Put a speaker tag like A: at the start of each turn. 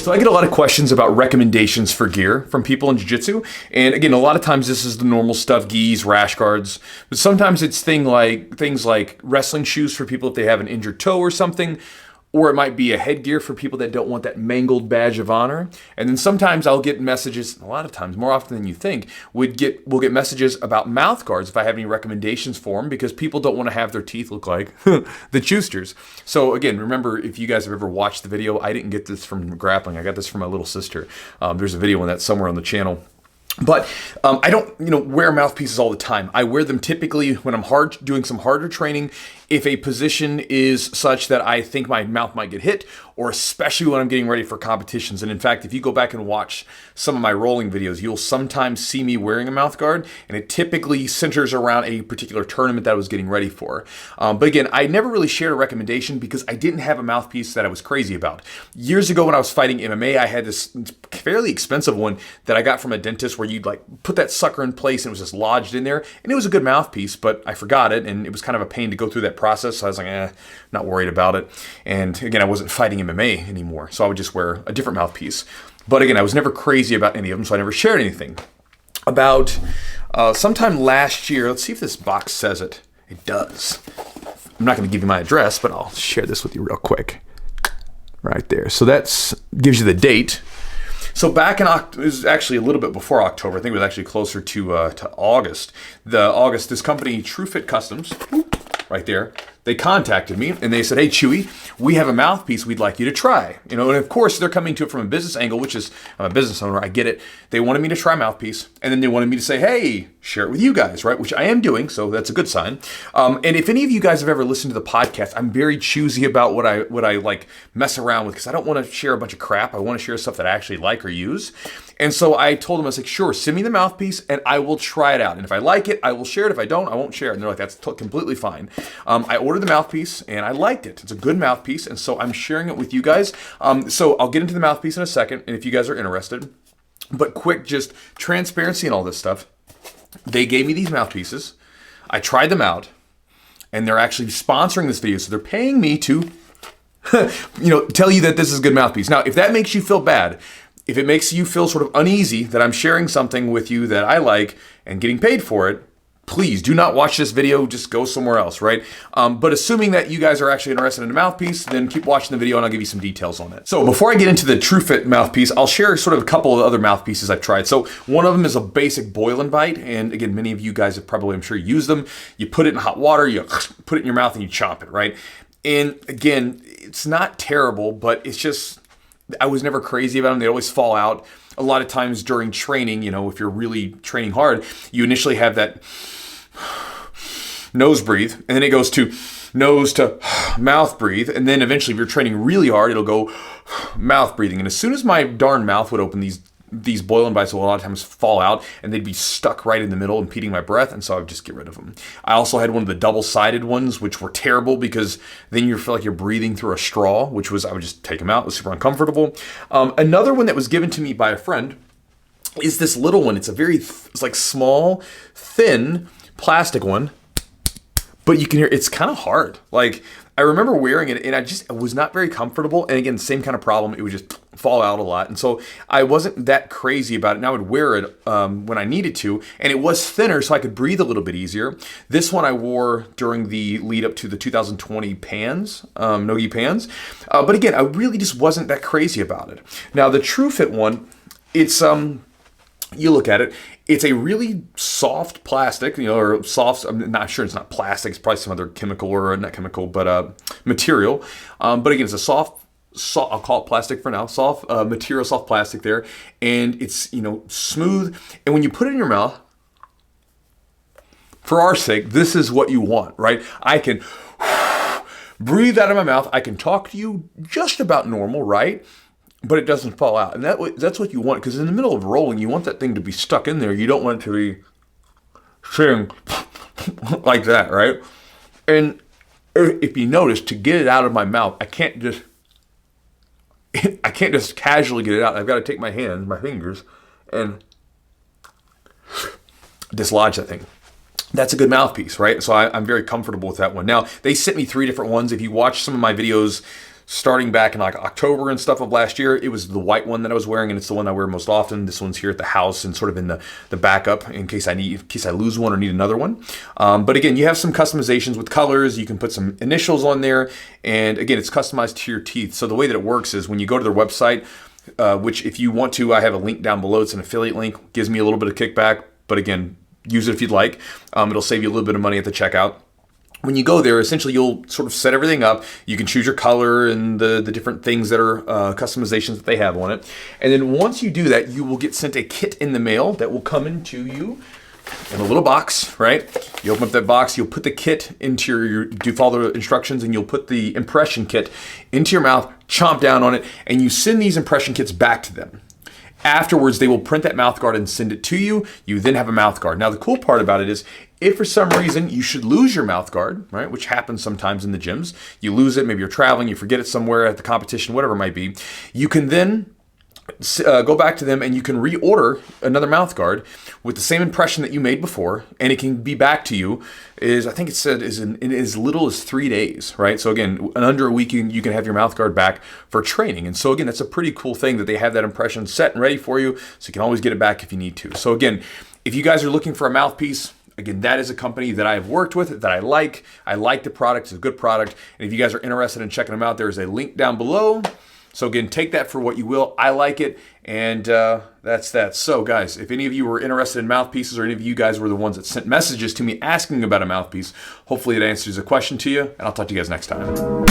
A: So I get a lot of questions about recommendations for gear from people in jiu-jitsu. And again, a lot of times this is the normal stuff, gis, rash guards, but sometimes it's things like wrestling shoes for people if they have an injured toe or something, or it might be a headgear for people that don't want that mangled badge of honor. And then sometimes I'll get messages, a lot of times, more often than you think, we'll get messages about mouth guards if I have any recommendations for them, because people don't want to have their teeth look like the Chewsters. So again, remember, if you guys have ever watched the video, I didn't get this from grappling. I got this from my little sister. There's a video on that somewhere on the channel. But I don't, wear mouthpieces all the time. I wear them typically when I'm doing some harder training, if a position is such that I think my mouth might get hit, or especially when I'm getting ready for competitions. And in fact, if you go back and watch some of my rolling videos, you'll sometimes see me wearing a mouth guard, and it typically centers around a particular tournament that I was getting ready for. But again, I never really shared a recommendation because I didn't have a mouthpiece that I was crazy about. Years ago when I was fighting MMA, I had this fairly expensive one that I got from a dentist where you'd like put that sucker in place and it was just lodged in there. And it was a good mouthpiece, but I forgot it, and it was kind of a pain to go through that process. So I was like, not worried about it. And again, I wasn't fighting MMA anymore, so I would just wear a different mouthpiece. But again, I was never crazy about any of them, so I never shared anything. About sometime last year, let's see if this box says it. It does. I'm not going to give you my address, but I'll share this with you real quick. Right there. So that gives you the date. So back in it was actually a little bit before October. I think it was actually closer to August. This company, Trufit Customs, right there, they contacted me and they said, "Hey, Chewy, we have a mouthpiece we'd like you to try." And of course, they're coming to it from a business angle, which is, I'm a business owner, I get it. They wanted me to try mouthpiece, and then they wanted me to say, "Hey, share it with you guys," right? Which I am doing, so that's a good sign. And if any of you guys have ever listened to the podcast, I'm very choosy about what I like mess around with, because I don't want to share a bunch of crap. I want to share stuff that I actually like or use. And so I told them, I was like, "Sure, send me the mouthpiece and I will try it out. And if I like it, I will share it. If I don't, I won't share it." And they're like, "That's completely fine." I ordered the mouthpiece and I liked it. It's a good mouthpiece. And so I'm sharing it with you guys. So I'll get into the mouthpiece in a second, and if you guys are interested. But quick, just transparency and all this stuff. They gave me these mouthpieces. I tried them out, and they're actually sponsoring this video. So they're paying me to, tell you that this is a good mouthpiece. Now, if that makes you feel bad, if it makes you feel sort of uneasy that I'm sharing something with you that I like and getting paid for it, please do not watch this video. Just go somewhere else, right? But assuming that you guys are actually interested in a mouthpiece, then keep watching the video and I'll give you some details on it. So before I get into the Trufit mouthpiece, I'll share sort of a couple of other mouthpieces I've tried. So one of them is a basic boil and bite. And again, many of you guys have probably, I'm sure, used them. You put it in hot water, you put it in your mouth and you chop it, right? And again, it's not terrible, but it's just, I was never crazy about them. They always fall out. A lot of times during training, if you're really training hard, you initially have that nose breathe, and then it goes to nose to mouth breathe, and then eventually if you're training really hard, it'll go mouth breathing. And as soon as my darn mouth would open, these boil and bites will a lot of times fall out, and they'd be stuck right in the middle, impeding my breath, and so I would just get rid of them. I also had one of the double-sided ones, which were terrible because then you feel like you're breathing through a straw, I would just take them out. It was super uncomfortable. Another one that was given to me by a friend is this little one. It's it's like small, thin plastic one, but you can hear it's kind of hard. Like, I remember wearing it and I was not very comfortable. And again, same kind of problem. It would just fall out a lot. And so I wasn't that crazy about it. And I would wear it when I needed to. And it was thinner, so I could breathe a little bit easier. This one I wore during the lead up to the 2020 Pans, Nogi Pans. But again, I really just wasn't that crazy about it. Now, the Trufit one, it's, you look at it, it's a really soft plastic, or soft, I'm not sure it's not plastic, it's probably some other chemical, or not chemical, but material. But again, it's a soft, I'll call it plastic for now, soft material, soft plastic there. And it's, smooth. And when you put it in your mouth, for our sake, this is what you want, right? I can breathe out of my mouth. I can talk to you just about normal, right? But it doesn't fall out. And that's what you want, because in the middle of rolling, you want that thing to be stuck in there. You don't want it to be sitting like that, right? And if you notice, to get it out of my mouth, I can't just casually get it out. I've got to take my fingers, and dislodge that thing. That's a good mouthpiece, right? So I'm very comfortable with that one. Now, they sent me 3 different ones. If you watch some of my videos starting back in like October and stuff of last year. It was the white one that I was wearing, and it's the one I wear most often. This one's here at the house and sort of in the backup in case I lose one or need another one. But again, you have some customizations with colors. You can put some initials on there, and again, it's customized to your teeth. So the way that it works is when you go to their website, which if you want to, I have a link down below. It's an affiliate link, gives me a little bit of kickback, but again, use it if you'd like. It'll save you a little bit of money at the checkout. When you go there, essentially you'll sort of set everything up. You can choose your color and the different things that are customizations that they have on it. And then once you do that, you will get sent a kit in the mail that will come into you in a little box, right? You open up that box, you'll put the kit into you follow the instructions, and you'll put the impression kit into your mouth, chomp down on it, and you send these impression kits back to them. Afterwards, they will print that mouth guard and send it to you. You then have a mouth guard. Now, the cool part about it is if for some reason you should lose your mouth guard, right, which happens sometimes in the gyms, you lose it, maybe you're traveling, you forget it somewhere at the competition, whatever it might be, you can then go back to them and you can reorder another mouth guard with the same impression that you made before, and it can be back to you I think it said in as little as 3 days, right? So again, in under a week, you can have your mouth guard back for training. And so again, that's a pretty cool thing that they have that impression set and ready for you, so you can always get it back if you need to. So again, if you guys are looking for a mouthpiece, again, that is a company that I have worked with, that I like. I like the product. It's a good product. And if you guys are interested in checking them out, there is a link down below. So again, take that for what you will. I like it, and that's that. So guys, if any of you were interested in mouthpieces, or any of you guys were the ones that sent messages to me asking about a mouthpiece, hopefully it answers a question to you, and I'll talk to you guys next time.